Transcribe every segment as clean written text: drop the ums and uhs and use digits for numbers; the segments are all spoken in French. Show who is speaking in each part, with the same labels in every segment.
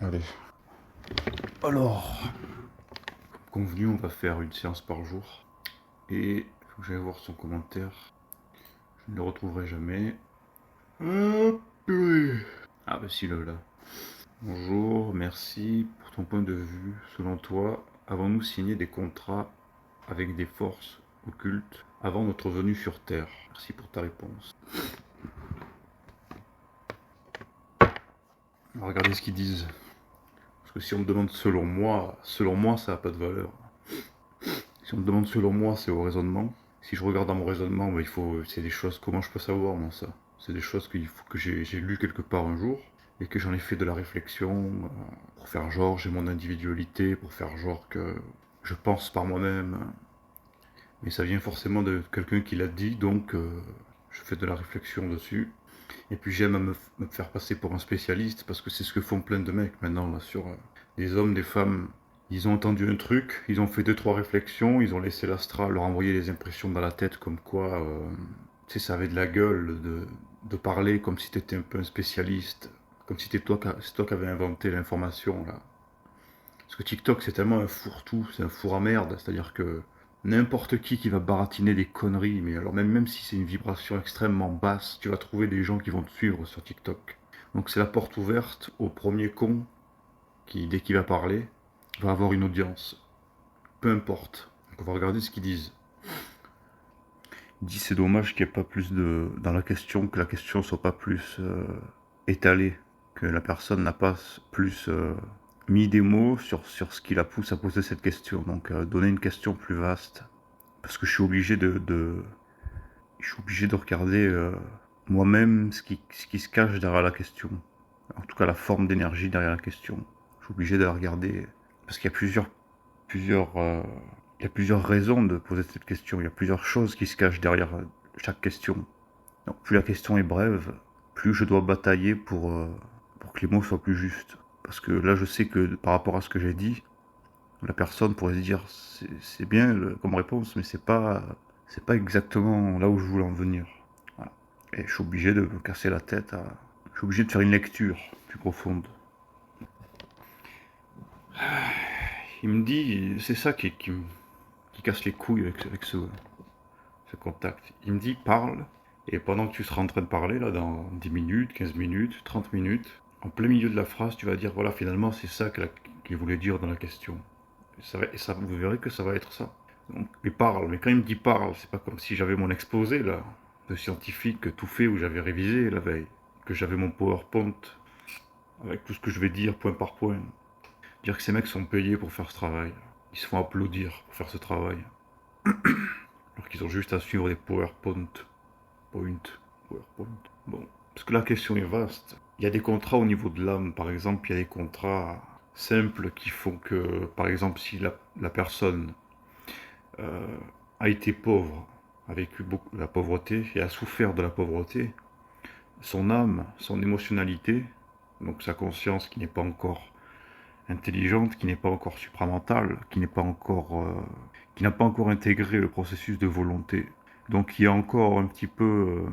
Speaker 1: Allez. Alors, comme convenu, on va faire une séance par jour. Et il faut que j'aille voir son commentaire. Je ne le retrouverai jamais. Hop, oui. Ah bah si, là. Bonjour, merci pour ton point de vue. Selon toi, avons-nous signé des contrats avec des forces occultes avant notre venue sur Terre? Merci pour ta réponse. On va regarder ce qu'ils disent. Parce que si on me demande selon moi, ça n'a pas de valeur. Si on me demande selon moi, c'est au raisonnement. Si je regarde dans mon raisonnement, bah, c'est des choses, comment je peux savoir moi ça? C'est des choses qu'il faut que j'ai lu quelque part un jour et que j'en ai fait de la réflexion pour faire genre j'ai mon individualité, pour faire genre que je pense par moi-même. Mais ça vient forcément de quelqu'un qui l'a dit, donc je fais de la réflexion dessus. Et puis j'aime me faire passer pour un spécialiste parce que c'est ce que font plein de mecs maintenant là sur des hommes, des femmes. Ils ont entendu un truc, ils ont fait 2-3 réflexions, ils ont laissé l'astral leur envoyer des impressions dans la tête comme quoi, tu sais, ça avait de la gueule de parler comme si t'étais un peu un spécialiste, comme si c'est toi qui avais inventé l'information là. Parce que TikTok c'est tellement un fourre-tout, c'est un four à merde, c'est-à-dire que n'importe qui va baratiner des conneries, mais alors même si c'est une vibration extrêmement basse, tu vas trouver des gens qui vont te suivre sur TikTok. Donc c'est la porte ouverte au premier con qui, dès qu'il va parler, va avoir une audience. Peu importe. Donc on va regarder ce qu'ils disent. Ils disent c'est dommage qu'il n'y ait pas plus dans la question, que la question soit pas plus étalée, que la personne n'a pas plus mis des mots sur ce qui la pousse à poser cette question. Donc donner une question plus vaste. Parce que je suis obligé de regarder moi-même ce qui se cache derrière la question. En tout cas la forme d'énergie derrière la question. Je suis obligé de la regarder parce qu'il y a il y a plusieurs raisons de poser cette question. Il y a plusieurs choses qui se cachent derrière chaque question. Donc, plus la question est brève, plus je dois batailler pour que les mots soient plus justes. Parce que là, je sais que par rapport à ce que j'ai dit, la personne pourrait se dire c'est bien comme réponse, mais c'est pas exactement là où je voulais en venir. Voilà. Et je suis obligé de me casser la tête je suis obligé de faire une lecture plus profonde. Il me dit, c'est ça qui casse les couilles avec ce contact. Il me dit parle, et pendant que tu seras en train de parler, là, dans 10 minutes, 15 minutes, 30 minutes, en plein milieu de la phrase, tu vas dire voilà, finalement, c'est ça qu'il voulait dire dans la question. Et ça, vous verrez que ça va être ça. Donc, il parle, mais quand il me dit parle, c'est pas comme si j'avais mon exposé, là, de scientifique tout fait où j'avais révisé la veille, que j'avais mon PowerPoint avec tout ce que je vais dire point par point. Dire que ces mecs sont payés pour faire ce travail. Ils se font applaudir pour faire ce travail. Alors qu'ils ont juste à suivre des PowerPoint. Bon, parce que la question est vaste. Il y a des contrats au niveau de l'âme, par exemple, il y a des contrats simples qui font que, par exemple, si la personne a été pauvre, a vécu beaucoup la pauvreté et a souffert de la pauvreté, son âme, son émotionnalité, donc sa conscience qui n'est pas encore intelligente, qui n'est pas encore supramentale, qui n'a pas encore intégré le processus de volonté. Donc il y a encore un petit peu,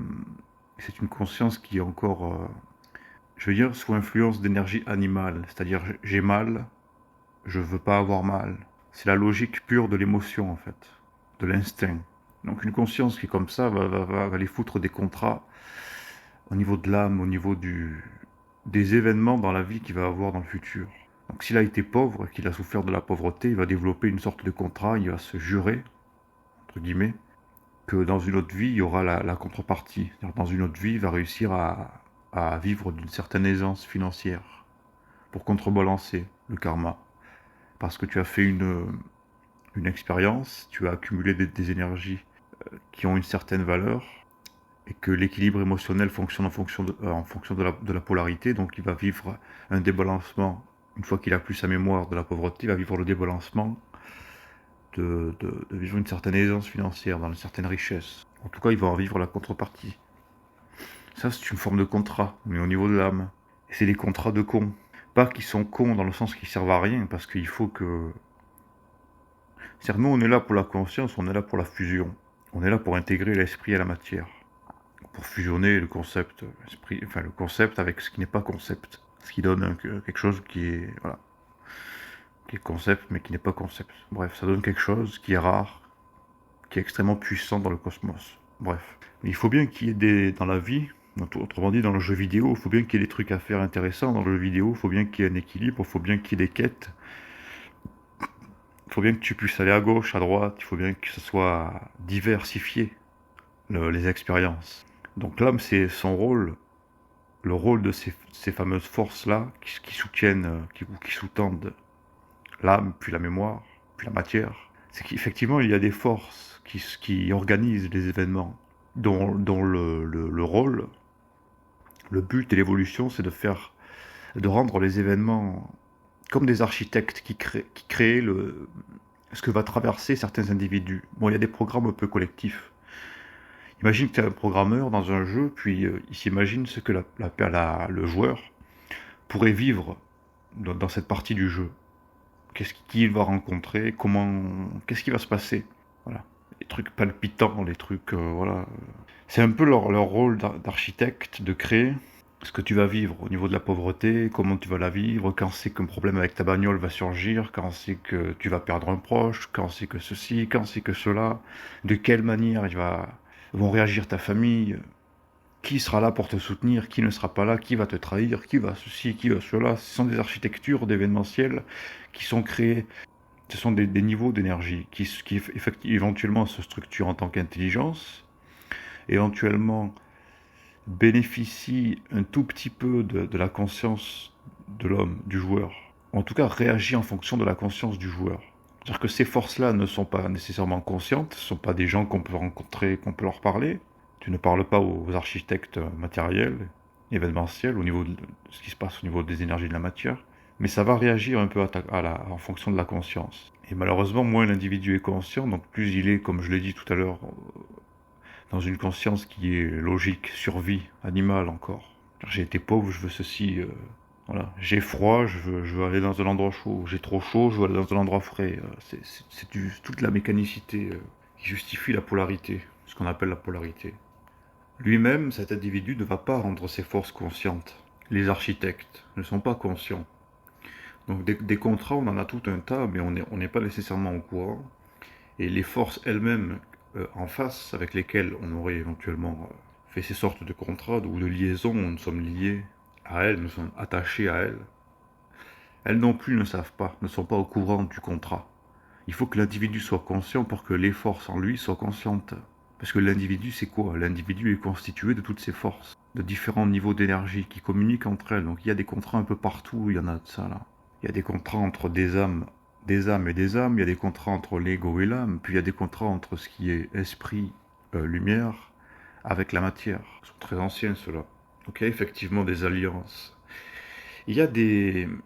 Speaker 1: c'est une conscience qui est encore, je veux dire, sous influence d'énergie animale, c'est-à-dire j'ai mal, je veux pas avoir mal. C'est la logique pure de l'émotion en fait, de l'instinct. Donc une conscience qui est comme ça va aller foutre des contrats au niveau de l'âme, au niveau des événements dans la vie qu'il va avoir dans le futur. Donc s'il a été pauvre, qu'il a souffert de la pauvreté, il va développer une sorte de contrat, il va se jurer, entre guillemets, que dans une autre vie, il y aura la contrepartie. Dans une autre vie, il va réussir à vivre d'une certaine aisance financière pour contrebalancer le karma. Parce que tu as fait une expérience, tu as accumulé des énergies qui ont une certaine valeur, et que l'équilibre émotionnel fonctionne en fonction de la polarité, donc il va vivre un débalancement. Une fois qu'il a plus sa mémoire de la pauvreté, il va vivre le débalancement de vivre une certaine aisance financière, dans une certaine richesse. En tout cas, il va en vivre la contrepartie. Ça, c'est une forme de contrat, mais au niveau de l'âme. Et c'est des contrats de cons. Pas qu'ils sont cons dans le sens qu'ils servent à rien, parce qu'il faut que... C'est-à-dire, nous, on est là pour la conscience, on est là pour la fusion. On est là pour intégrer l'esprit à la matière. Pour fusionner le concept avec ce qui n'est pas concept. Ce qui donne quelque chose qui est, voilà, qui est concept, mais qui n'est pas concept. Bref, ça donne quelque chose qui est rare, qui est extrêmement puissant dans le cosmos. Bref. Mais il faut bien qu'il y ait dans la vie, autrement dit dans le jeu vidéo, il faut bien qu'il y ait des trucs à faire intéressants dans le jeu vidéo, il faut bien qu'il y ait un équilibre, il faut bien qu'il y ait des quêtes, il faut bien que tu puisses aller à gauche, à droite, il faut bien que ce soit diversifié, les expériences. Donc l'âme, c'est son rôle, le rôle de ces fameuses forces-là qui soutiennent, qui sous-tendent l'âme, puis la mémoire, puis la matière. C'est qu'effectivement, il y a des forces qui organisent les événements, dont le rôle, le but et l'évolution, c'est de rendre les événements comme des architectes qui créent ce que va traverser certains individus. Bon, il y a des programmes un peu collectifs. Imagine que tu es un programmeur dans un jeu, puis il s'imagine ce que le joueur pourrait vivre dans cette partie du jeu. Qu'est-ce qu'il va rencontrer, qu'est-ce qui va se passer. Voilà. Les trucs palpitants, les trucs, voilà. C'est un peu leur rôle d'architecte, de créer ce que tu vas vivre au niveau de la pauvreté, comment tu vas la vivre, quand c'est qu'un problème avec ta bagnole va surgir, quand c'est que tu vas perdre un proche, quand c'est que ceci, quand c'est que cela, de quelle manière vont réagir ta famille, qui sera là pour te soutenir, qui ne sera pas là, qui va te trahir, qui va ceci, qui va cela. Ce sont des architectures d'événementiel qui sont créées. Ce sont des niveaux d'énergie qui éventuellement se structurent en tant qu'intelligence, éventuellement bénéficient un tout petit peu de la conscience de l'homme, du joueur. En tout cas, réagit en fonction de la conscience du joueur. C'est-à-dire que ces forces-là ne sont pas nécessairement conscientes, ce ne sont pas des gens qu'on peut rencontrer, qu'on peut leur parler. Tu ne parles pas aux architectes matériels, événementiels, au niveau de ce qui se passe au niveau des énergies de la matière, mais ça va réagir un peu en fonction de la conscience. Et malheureusement, moins l'individu est conscient, donc plus il est, comme je l'ai dit tout à l'heure, dans une conscience qui est logique, survie, animale encore. J'ai été pauvre, je veux ceci, voilà. J'ai froid, je veux aller dans un endroit chaud. J'ai trop chaud, je veux aller dans un endroit frais. C'est toute la mécanicité qui justifie la polarité, ce qu'on appelle la polarité. Lui-même, cet individu, ne va pas rendre ses forces conscientes. Les architectes ne sont pas conscients. Donc des contrats, on en a tout un tas, mais on n'est pas nécessairement au courant. Et les forces elles-mêmes en face, avec lesquelles on aurait éventuellement fait ces sortes de contrats ou de liaisons, nous sommes liés à elles, nous sommes attachés à elles. Elles non plus ne savent pas, ne sont pas au courant du contrat. Il faut que l'individu soit conscient pour que les forces en lui soient conscientes. Parce que l'individu, c'est quoi? L'individu est constitué de toutes ces forces, de différents niveaux d'énergie qui communiquent entre elles. Donc il y a des contrats un peu partout, il y en a de ça là. Il y a des contrats entre des âmes et des âmes, il y a des contrats entre l'ego et l'âme, puis il y a des contrats entre ce qui est esprit, lumière, avec la matière. Ils sont très anciens ceux-là. Donc il y a effectivement des alliances. Il y a des... Vous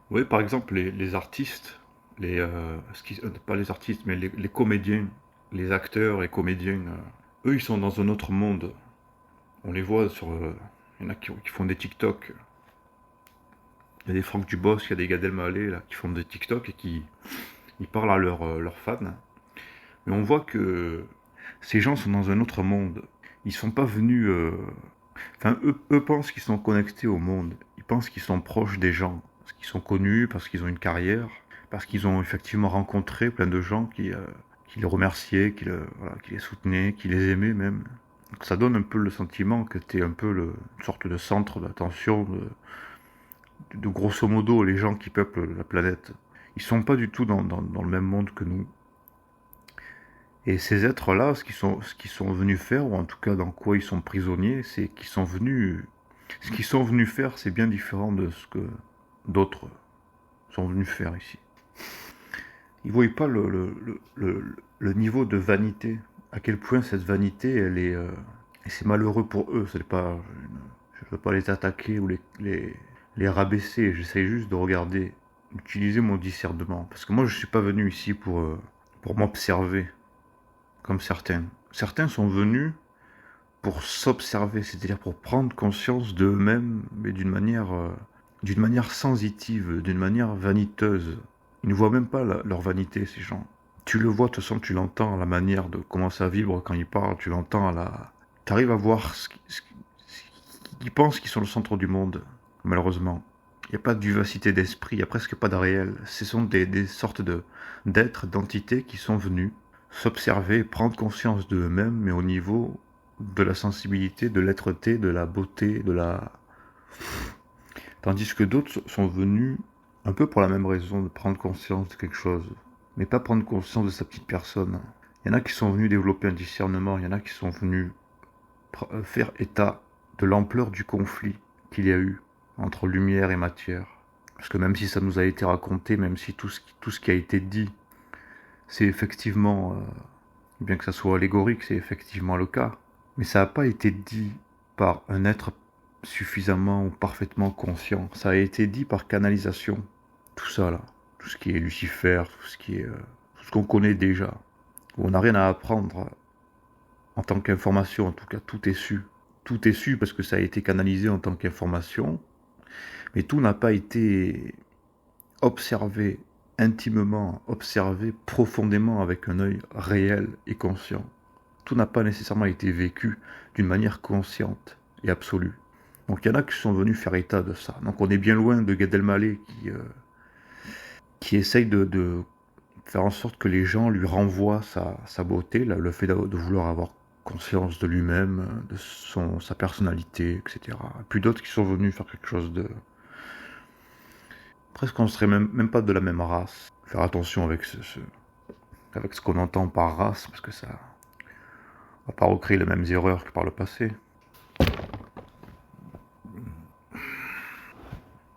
Speaker 1: voyez par exemple les artistes, pas les artistes, mais les comédiens, les acteurs et comédiens, eux ils sont dans un autre monde. On les voit il y en a qui font des TikTok. Il y a des Franck Dubosc, il y a des Gad Elmaleh là, qui font des TikTok et qui parlent à leurs fans. Mais on voit que ces gens sont dans un autre monde. Ils sont pas venus... Enfin, eux pensent qu'ils sont connectés au monde. Ils pensent qu'ils sont proches des gens. Parce qu'ils sont connus, parce qu'ils ont une carrière, parce qu'ils ont effectivement rencontré plein de gens qui les remerciaient, qui les soutenaient, qui les aimaient même. Donc ça donne un peu le sentiment que t'es un peu une sorte de centre d'attention de grosso modo les gens qui peuplent la planète. Ils sont pas du tout dans le même monde que nous. Et ces êtres-là, ce qu'ils sont venus faire, ou en tout cas dans quoi ils sont prisonniers, c'est qu'ils sont venus... Ce qu'ils sont venus faire, c'est bien différent de ce que d'autres sont venus faire ici. Ils ne voient pas le niveau de vanité, à quel point cette vanité, elle est... et c'est malheureux pour eux, je ne veux pas les attaquer ou les rabaisser, j'essaie juste de regarder, d'utiliser mon discernement. Parce que moi, je ne suis pas venu ici pour m'observer, comme certains. Certains sont venus pour s'observer, c'est-à-dire pour prendre conscience d'eux-mêmes, mais d'une manière sensitive, d'une manière vaniteuse. Ils ne voient même pas leur vanité, ces gens. Tu le vois, de toute façon, tu l'entends à la manière de comment ça vibre quand ils parlent, tu l'entends à la... Tu arrives à voir ce qu'ils pensent qu'ils sont le centre du monde. malheureusement. Il n'y a pas de vivacité d'esprit, il n'y a presque pas de réel. Ce sont des sortes d'êtres, d'entités qui sont venus s'observer, prendre conscience d'eux-mêmes, mais au niveau de la sensibilité, de l'être-té, de la beauté, de la... Tandis que d'autres sont venus un peu pour la même raison, de prendre conscience de quelque chose, mais pas prendre conscience de sa petite personne. Il y en a qui sont venus développer un discernement, il y en a qui sont venus faire état de l'ampleur du conflit qu'il y a eu entre lumière et matière. Parce que même si ça nous a été raconté, même si tout ce qui a été dit, c'est effectivement, bien que ça soit allégorique, c'est effectivement le cas, mais ça n'a pas été dit par un être suffisamment ou parfaitement conscient. Ça a été dit par canalisation. Tout ça là, tout ce qui est Lucifer, tout ce qu'on connaît déjà, où on n'a rien à apprendre en tant qu'information, en tout cas tout est su. Tout est su parce que ça a été canalisé en tant qu'information, mais tout n'a pas été observé intimement, observé profondément avec un œil réel et conscient. Tout n'a pas nécessairement été vécu d'une manière consciente et absolue. Donc il y en a qui sont venus faire état de ça. Donc on est bien loin de Gad Elmaleh qui essaye de faire en sorte que les gens lui renvoient sa beauté, là, le fait de vouloir avoir conscience de lui-même, de sa personnalité, etc. Puis d'autres qui sont venus faire quelque chose de... Presque on serait même pas de la même race. Faire attention avec avec ce qu'on entend par race, parce que ça... On va pas recréer les mêmes erreurs que par le passé.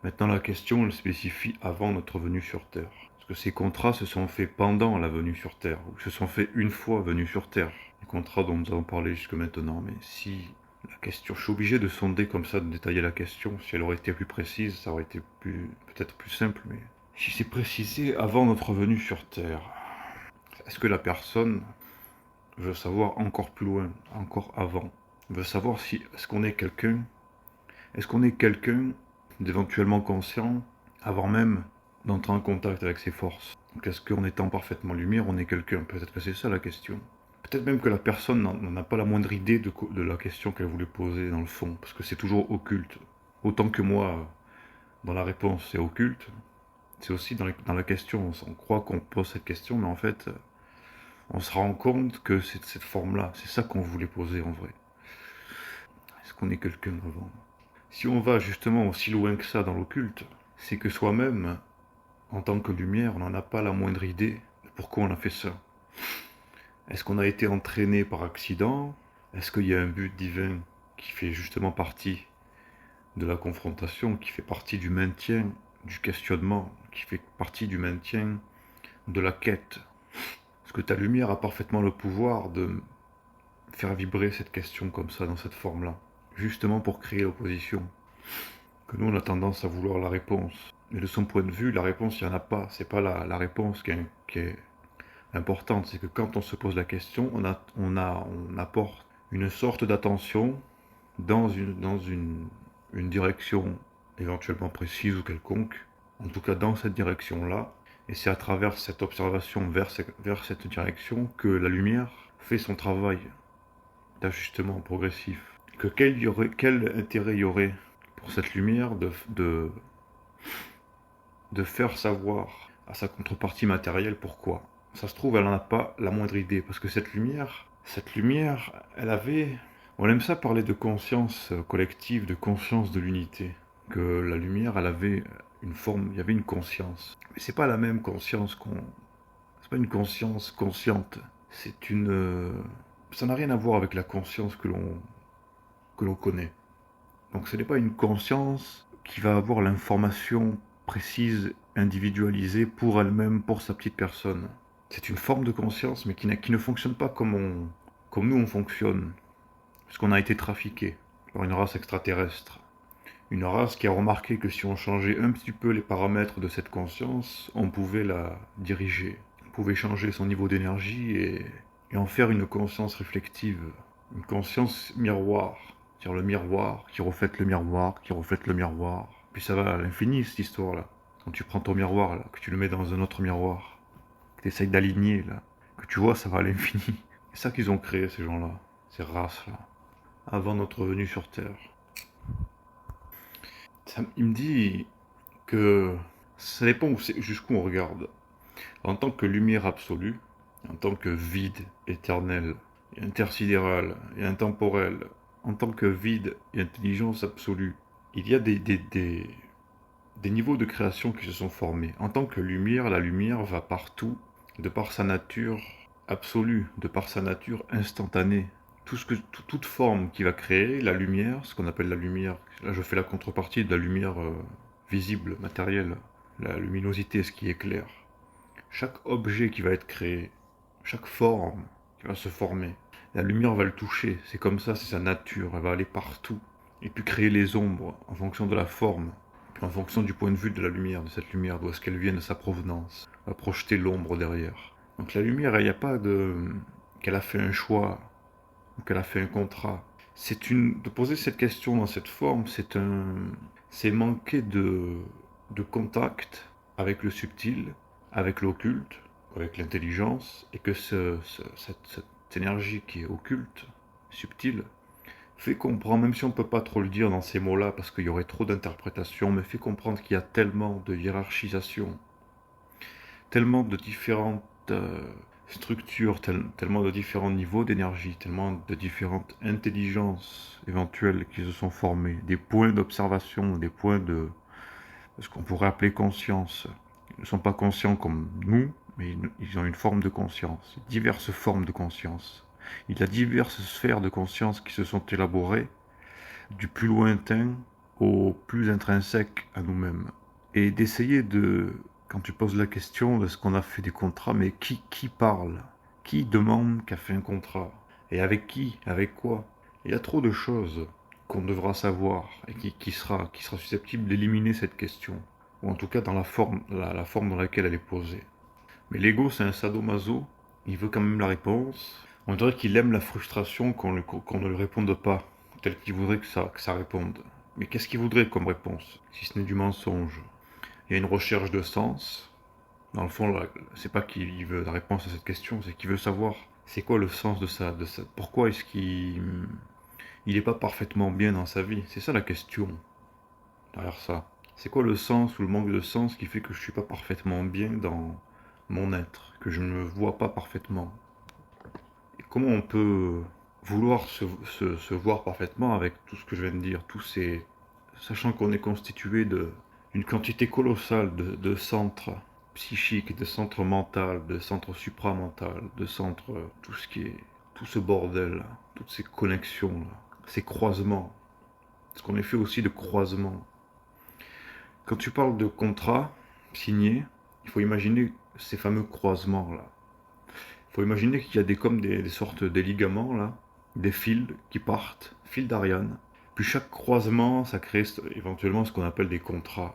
Speaker 1: Maintenant, la question, elle spécifie avant notre venue sur Terre. Parce que ces contrats se sont faits pendant la venue sur Terre, ou se sont faits une fois venus sur Terre. Les contrats dont nous avons parlé jusque maintenant, mais si la question... Je suis obligé de sonder comme ça, de détailler la question. Si elle aurait été plus précise, ça aurait été peut-être plus simple, mais... Si c'est précisé avant notre venue sur Terre, est-ce que la personne veut savoir encore plus loin, encore avant, veut savoir si est-ce qu'on est quelqu'un d'éventuellement conscient avant même d'entrer en contact avec ses forces. Donc est-ce qu'en étant parfaitement lumière, on est quelqu'un? Peut-être que c'est ça la question. Peut-être même que la personne n'en a pas la moindre idée de la question qu'elle voulait poser dans le fond, parce que c'est toujours occulte. Autant que moi, dans la réponse, c'est occulte, c'est aussi dans la question. On croit qu'on pose cette question, mais en fait, on se rend compte que c'est cette forme-là. C'est ça qu'on voulait poser en vrai. Est-ce qu'on est quelqu'un avant? Si on va justement aussi loin que ça dans l'occulte, c'est que soi-même, en tant que lumière, on n'en a pas la moindre idée de pourquoi on a fait ça. Est-ce qu'on a été entraîné par accident? Est-ce qu'il y a un but divin qui fait justement partie de la confrontation, qui fait partie du maintien, du questionnement, qui fait partie du maintien de la quête? Est-ce que ta lumière a parfaitement le pouvoir de faire vibrer cette question comme ça, dans cette forme-là, justement pour créer l'opposition? Que nous, on a tendance à vouloir la réponse. Mais de son point de vue, la réponse, il n'y en a pas. C'est pas la réponse qui est importante. C'est que quand on se pose la question, on apporte une sorte d'attention dans une direction éventuellement précise ou quelconque. En tout cas, dans cette direction-là. Et c'est à travers cette observation vers cette direction que la lumière fait son travail d'ajustement progressif. Que quel intérêt il y aurait pour cette lumière de faire savoir à sa contrepartie matérielle pourquoi. Ça se trouve, elle n'en a pas la moindre idée, parce que cette lumière, elle avait... On aime ça parler de conscience collective, de conscience de l'unité. Que la lumière, elle avait une forme, il y avait une conscience. Mais c'est pas la même conscience c'est pas une conscience consciente. C'est une... Ça n'a rien à voir avec la conscience que l'on connaît. Donc ce n'est pas une conscience qui va avoir l'information précise, individualisée pour elle-même, pour sa petite personne. C'est une forme de conscience, mais qui ne fonctionne pas comme nous on fonctionne. Parce qu'on a été trafiqué par une race extraterrestre. Une race qui a remarqué que si on changeait un petit peu les paramètres de cette conscience, on pouvait la diriger. On pouvait changer son niveau d'énergie et en faire une conscience réflective. Une conscience miroir. C'est-à-dire le miroir, qui reflète le miroir, qui reflète le miroir. Puis ça va à l'infini, cette histoire-là. Quand tu prends ton miroir, là, que tu le mets dans un autre miroir, que tu essayes d'aligner, là, que tu vois, ça va à l'infini. C'est ça qu'ils ont créé, ces gens-là, ces races-là, avant notre venue sur Terre. Il me dit que ça dépend jusqu'où on regarde. En tant que lumière absolue, en tant que vide éternel, et intersidéral et intemporel, en tant que vide et intelligence absolue, il y a des niveaux de création qui se sont formés. En tant que lumière, la lumière va partout, de par sa nature absolue, de par sa nature instantanée. Toute forme qui va créer la lumière, ce qu'on appelle la lumière, là je fais la contrepartie de la lumière visible, matérielle, la luminosité, ce qui éclaire. Chaque objet qui va être créé, chaque forme qui va se former, la lumière va le toucher, c'est comme ça, c'est sa nature, elle va aller partout. Et puis créer les ombres en fonction de la forme, puis en fonction du point de vue de la lumière, de cette lumière, d'où est-ce qu'elle vient, de sa provenance, va projeter l'ombre derrière. Donc la lumière, il n'y a pas qu'elle a fait un choix, ou qu'elle a fait un contrat. De poser cette question dans cette forme, c'est manquer de contact avec le subtil, avec l'occulte, avec l'intelligence, et que cette énergie qui est occulte, subtile, fait comprendre, même si on ne peut pas trop le dire dans ces mots-là, parce qu'il y aurait trop d'interprétations, mais fait comprendre qu'il y a tellement de hiérarchisation, tellement de différentes structures, tellement de différents niveaux d'énergie, tellement de différentes intelligences éventuelles qui se sont formées, des points d'observation, des points de ce qu'on pourrait appeler conscience. Ils ne sont pas conscients comme nous, mais ils ont une forme de conscience, diverses formes de conscience. Il y a diverses sphères de conscience qui se sont élaborées, du plus lointain au plus intrinsèque à nous-mêmes. Et d'essayer quand tu poses la question de ce qu'on a fait des contrats, mais qui parle? Qui demande qu'a fait un contrat? Et avec qui? Avec quoi? Il y a trop de choses qu'on devra savoir et qui sera susceptible d'éliminer cette question. Ou en tout cas dans la forme dans laquelle elle est posée. Mais l'ego, c'est un sadomaso, il veut quand même la réponse. On dirait qu'il aime la frustration qu'on ne lui réponde pas, tel qu'il voudrait que ça réponde. Mais qu'est-ce qu'il voudrait comme réponse, si ce n'est du mensonge? Il y a une recherche de sens. Dans le fond, c'est pas qu'il veut la réponse à cette question, c'est qu'il veut savoir c'est quoi le sens de ça, pourquoi est-ce qu'il n'est pas parfaitement bien dans sa vie. C'est ça la question derrière ça. C'est quoi le sens ou le manque de sens qui fait que je suis pas parfaitement bien dans mon être, que je ne me vois pas parfaitement? Et comment on peut vouloir se voir parfaitement avec tout ce que je viens de dire, sachant qu'on est constitué d'une quantité colossale de centres psychiques, de centres mentaux, de centres supramental, de centres, tout ce bordel, toutes ces connexions, ces croisements, parce qu'on est fait aussi de croisements. Quand tu parles de contrat signé, il faut imaginer ces fameux croisements-là. Il faut imaginer qu'il y a comme des sortes de ligaments, là, des fils qui partent, fils d'Ariane. Puis chaque croisement, ça crée éventuellement ce qu'on appelle des contrats.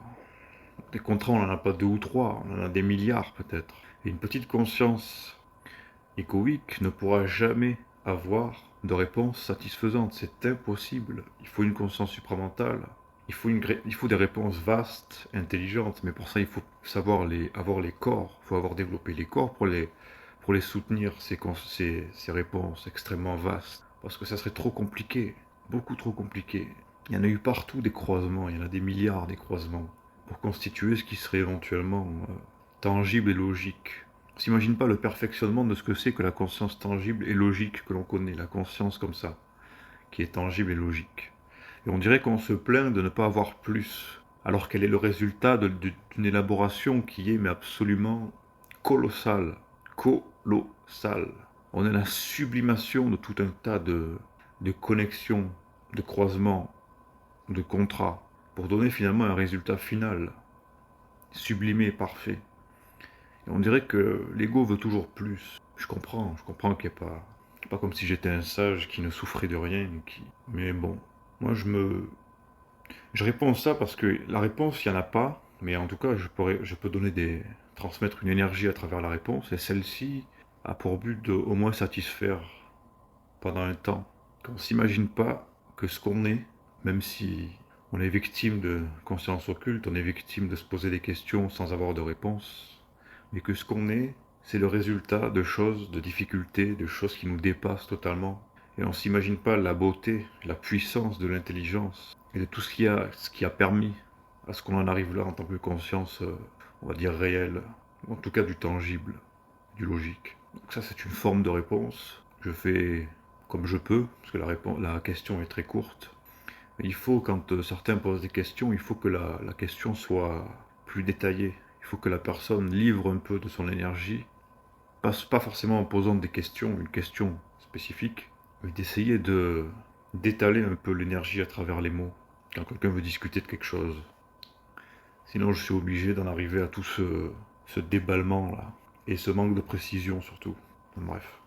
Speaker 1: Des contrats, on n'en a pas 2 ou 3, on en a des milliards peut-être. Et une petite conscience égoïque ne pourra jamais avoir de réponse satisfaisante. C'est impossible. Il faut une conscience supramentale. Il faut des réponses vastes, intelligentes, mais pour ça il faut avoir les corps, il faut avoir développé les corps pour les soutenir, ces réponses extrêmement vastes. Parce que ça serait trop compliqué, beaucoup trop compliqué. Il y en a eu partout des croisements, il y en a des milliards des croisements, pour constituer ce qui serait éventuellement tangible et logique. On s'imagine pas le perfectionnement de ce que c'est que la conscience tangible et logique que l'on connaît, la conscience comme ça, qui est tangible et logique. Et on dirait qu'on se plaint de ne pas avoir plus, alors qu'elle est le résultat d'une élaboration qui est mais absolument colossale. Colossale. On est la sublimation de tout un tas de connexions, de croisements, de contrats, pour donner finalement un résultat final, sublimé, parfait. Et on dirait que l'ego veut toujours plus. Je comprends qu'il n'y a pas comme si j'étais un sage qui ne souffrait de rien, mais bon. Moi, je réponds à ça parce que la réponse, il n'y en a pas, mais en tout cas, je peux transmettre une énergie à travers la réponse, et celle-ci a pour but de au moins satisfaire pendant un temps. Qu'on ne s'imagine pas que ce qu'on est, même si on est victime de conscience occulte, on est victime de se poser des questions sans avoir de réponse, mais que ce qu'on est, c'est le résultat de choses, de difficultés, de choses qui nous dépassent totalement. Et on ne s'imagine pas la beauté, la puissance de l'intelligence et de tout ce qui a permis à ce qu'on en arrive là en tant que conscience, on va dire réelle, ou en tout cas du tangible, du logique. Donc ça c'est une forme de réponse. Je fais comme je peux, parce que la question est très courte. Mais il faut, quand certains posent des questions, il faut que la question soit plus détaillée. Il faut que la personne livre un peu de son énergie, pas forcément en posant des questions, une question spécifique, mais d'essayer d'étaler un peu l'énergie à travers les mots, quand quelqu'un veut discuter de quelque chose. Sinon, je suis obligé d'en arriver à tout ce déballement là, et ce manque de précision surtout. Bref.